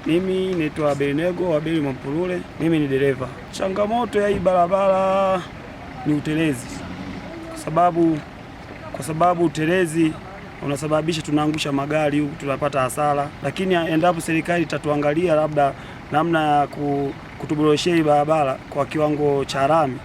Mimi naitwa Benego Abeli Mampulule, mimi ni dereva. Changamoto ya hii barabara ni utelezi, kwa sababu utelezi unasababisha tunaangusha magari huku, tunapata hasara. Lakini endapo serikali itatuangalia labda namna ya kutuboreshea hii barabara kwa kiwango cha lami,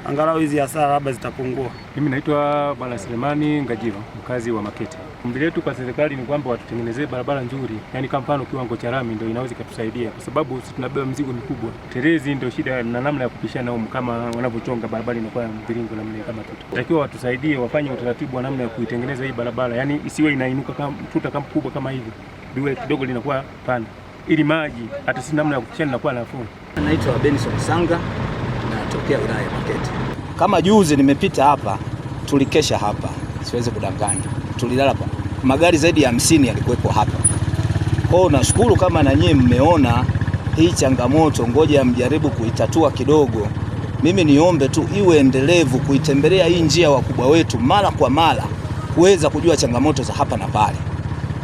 angalau hizi hasara labda zitapungua. Mimi naitwa Bala Selemani Ngajilo, mkazi wa Makete. Ombi letu kwa serikali ni kwamba watutengenezee barabara nzuri, yani kwa mfano kiwango cha lami ndio inaweza kutusaidia, kwa sababu sisi tunabeba mzigo mikubwa. Telezi ndio shida na namna ya kupishana huko, kama wanavyochonga barabara inakuwa mviringo namna kama tuta. Takiwa watusaidie wafanye utaratibu wa namna ya kuitengeneza hii barabara, yani isiwe inainuka kama tuta kama kubwa kama hivi, liwe kidogo linakuwa pana, ili maji hata si namna ya kupishana inakuwa nafuu. Naitwa Benson Sanga, natokea wilaya ya Makete. Kama juzi nimepita hapa, tulikesha hapa, siwezi kudanganya. Tulilala hapa. Magari zaidi ya 50 yalikuwepo hapa. Kwa hiyo nashukuru kama na nyinyi mmeona hii changamoto, ngoja mjaribu kuitatua kidogo. Mimi niombe tu iwe endelevu, kuitembelea hii njia wakubwa wetu mara kwa mara, kuweza kujua changamoto za hapa na pale.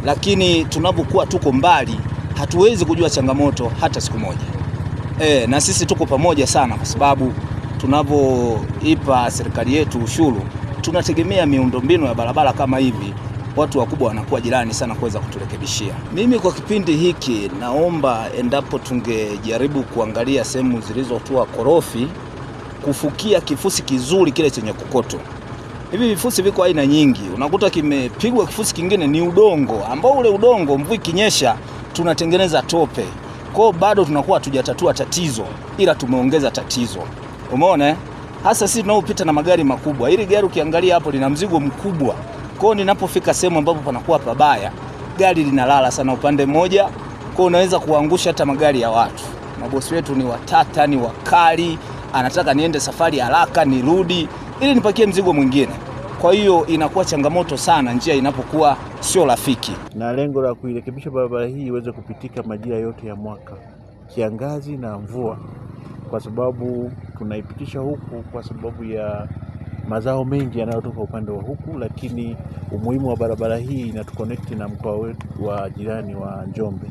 Lakini tunapokuwa tuko mbali, hatuwezi kujua changamoto hata siku moja. Na sisi tuko pamoja sana, kwa sababu tunavyoipa serikali yetu ushuru, tunategemea miundombinu ya barabara kama hivi. Watu wakubwa wanakuwa jirani sana kuweza kuturekebishia. Mimi kwa kipindi hiki naomba endapo tungejaribu kuangalia sehemu zilizotua korofi, kufukia kifusi kizuri kile chenye kokoto. Hivi vifusi viko aina nyingi. Unakuta kimepigwa kifusi kingine ni udongo, ambao ule udongo mvua ikinyesha tunatengeneza tope. Kwa bado tunakuwa hatujatatua tatizo, ila tumeongeza tatizo. Umeona hasa sisi tunaopita na magari makubwa. Hili gari ukiangalia hapo lina mzigo mkubwa. Kwa ninapofika sehemu ambapo panakuwa pabaya, gari linalala sana upande mmoja, kwa unaweza kuangusha hata magari ya watu. Mabosi wetu ni watata, ni wakali, anataka niende safari haraka nirudi ili nipakie mzigo mwingine. Kwa hiyo inakuwa changamoto sana njia inapokuwa sio rafiki. Na lengo la kuirekebisha barabara hii iweze kupitika majira yote ya mwaka, kiangazi na mvua, kwa sababu tunaipitisha huku kwa sababu ya mazao mengi yanayotoka upande wa huku, lakini umuhimu wa barabara hii inatuconnect na mkoa wetu wa jirani wa Njombe.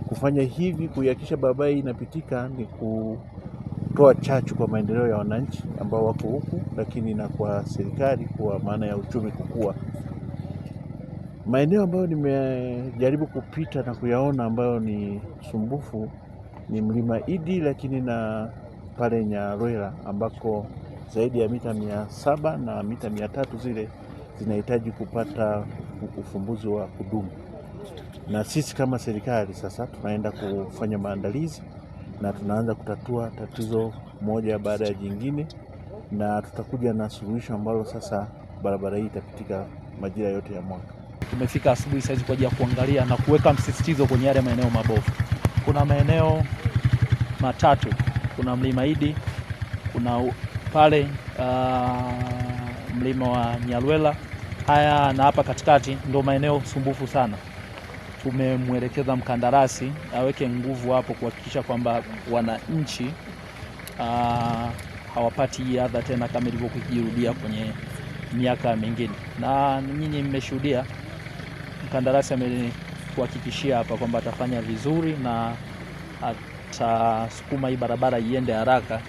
Kufanya hivi, kuhakikisha barabara hii inapitika, ni kutoa chachu kwa maendeleo ya wananchi ambao wako huku, lakini na kwa serikali kwa maana ya uchumi kukua. Maeneo ambayo nimejaribu kupita na kuyaona ambayo ni sumbufu ni Mlima Idi, lakini na pale Nyarwela ambako zaidi ya mita 700 na mita 300 zile zinahitaji kupata ufumbuzi wa kudumu. Na sisi kama serikali sasa tunaenda kufanya maandalizi na tunaanza kutatua tatizo moja baada ya jingine, na tutakuja na suluhisho ambalo sasa barabara hii itapitika majira yote ya mwaka. Tumefika asubuhi sasa kwa ajili ya kuangalia na kuweka msisitizo kwenye yale maeneo mabovu. Kuna maeneo matatu, kuna Mlima Idi, kuna pale mlima wa Nyarwela, haya na hapa katikati ndio maeneo sumbufu sana. Tumemwelekeza mkandarasi aweke nguvu hapo kuhakikisha kwamba wananchi hawapati adha tena kama ilivyokuwa ikijirudia kwenye miaka mingine. Na nyinyi mmeshuhudia mkandarasi amekuhakikishia hapa kwamba atafanya vizuri na atasukuma hii barabara iende haraka,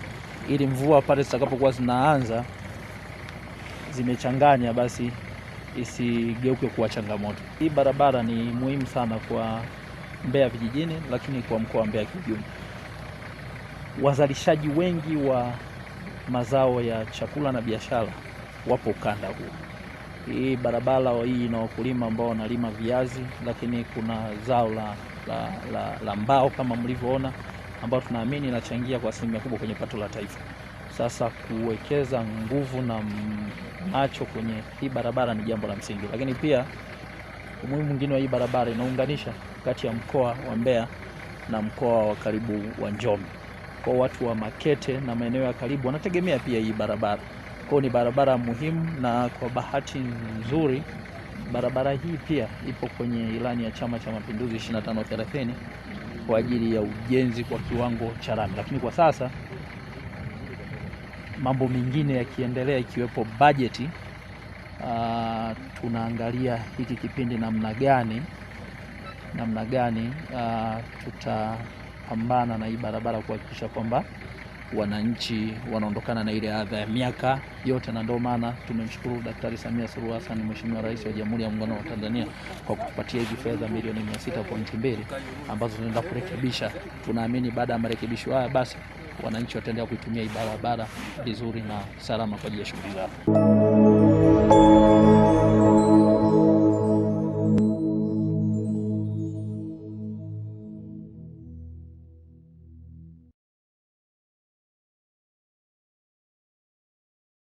ili mvua pale zitakapokuwa zinaanza zimechanganya basi isigeuke kuwa changamoto. Hii barabara ni muhimu sana kwa Mbeya vijijini, lakini kwa mkoa wa Mbeya kijumla. Wazalishaji wengi wa mazao ya chakula na biashara wapo ukanda huu. Hii barabara hii ina wakulima ambao wanalima viazi, lakini kuna zao la mbao kama mlivyoona, ambao tunaamini inachangia kwa asilimia kubwa kwenye pato la taifa. Sasa kuwekeza nguvu na macho kwenye hii barabara ni jambo la msingi. Lakini pia umuhimu mwingine wa hii barabara, inaunganisha kati ya mkoa wa Mbeya na mkoa wa karibu wa Njombe. Kwa watu wa Makete na maeneo ya karibu wanategemea pia hii barabara. Kwa ni barabara muhimu, na kwa bahati nzuri barabara hii pia ipo kwenye ilani ya Chama cha Mapinduzi 2530 kwa ajili ya ujenzi kwa kiwango cha lami. Lakini kwa sasa mambo mengine yakiendelea ikiwepo bajeti, tunaangalia hiki kipindi namna gani namna gani tutapambana na hii barabara kuhakikisha kwamba wananchi wanaondokana na ile adha ya miaka yote, na ndio maana tumemshukuru Daktari Samia Suluhu Hassan, Mheshimiwa Rais wa Jamhuri ya Muungano wa Tanzania, kwa kutupatia hizi fedha milioni 600.2 ambazo tunaenda kurekebisha. Tunaamini baada ya marekebisho haya basi wananchi wataendelea kuitumia hii barabara vizuri na salama kwa ajili ya shughuli zao.